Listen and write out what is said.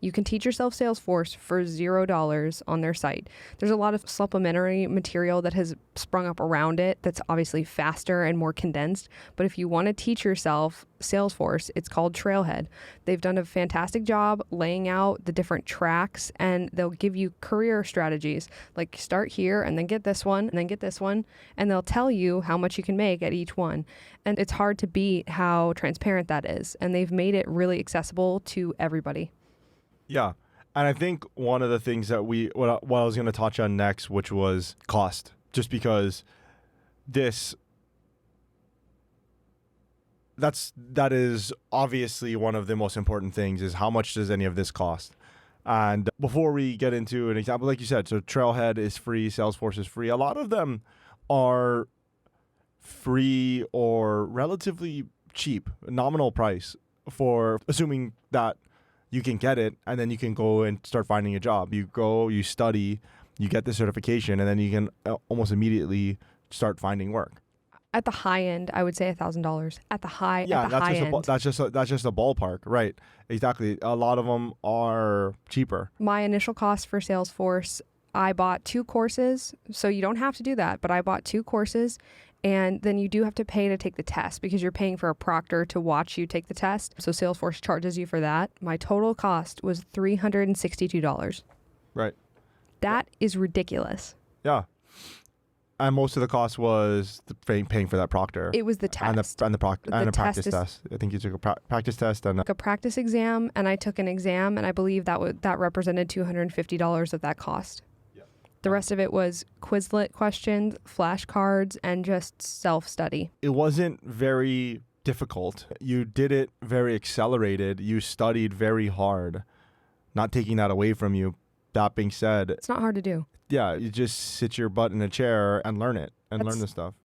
You can teach yourself Salesforce for $0 on their site. There's a lot of supplementary material that has sprung up around it that's obviously faster and more condensed. But if you want to teach yourself Salesforce, it's called Trailhead. They've done a fantastic job laying out the different tracks, and they'll give you career strategies like start here and then get this one and then get this one, and they'll tell you how much you can make at each one. And it's hard to beat how transparent that is, and they've made it really accessible to everybody. Yeah. And I think one of the things that what I was going to touch on next, which was cost, just because that is obviously one of the most important things, is how much does any of this cost? And before we get into an example, like you said, so Trailhead is free, Salesforce is free. A lot of them are free or relatively cheap, nominal price, for assuming that you can get it, and then you can go and start finding a job. You go, you study, you get the certification, and then you can almost immediately start finding work. At the high end, I would say $1,000. At the high end. That's just a ballpark, right? Exactly. A lot of them are cheaper. My initial cost for Salesforce, I bought 2 courses. So you don't have to do that, but I bought 2 courses, and then you do have to pay to take the test because you're paying for a proctor to watch you take the test. So Salesforce charges you for that. My total cost was $362. Right. That is ridiculous. Yeah. And most of the cost was paying for that proctor. It was the test. And the practice test. I think you took a practice test. And a practice exam, and I took an exam, and I believe that represented $250 of that cost. The rest of it was Quizlet questions, flashcards, and just self-study. It wasn't very difficult. You did it very accelerated. You studied very hard. Not taking that away from you. That being said, it's not hard to do. Yeah, you just sit your butt in a chair and learn it and learn the stuff.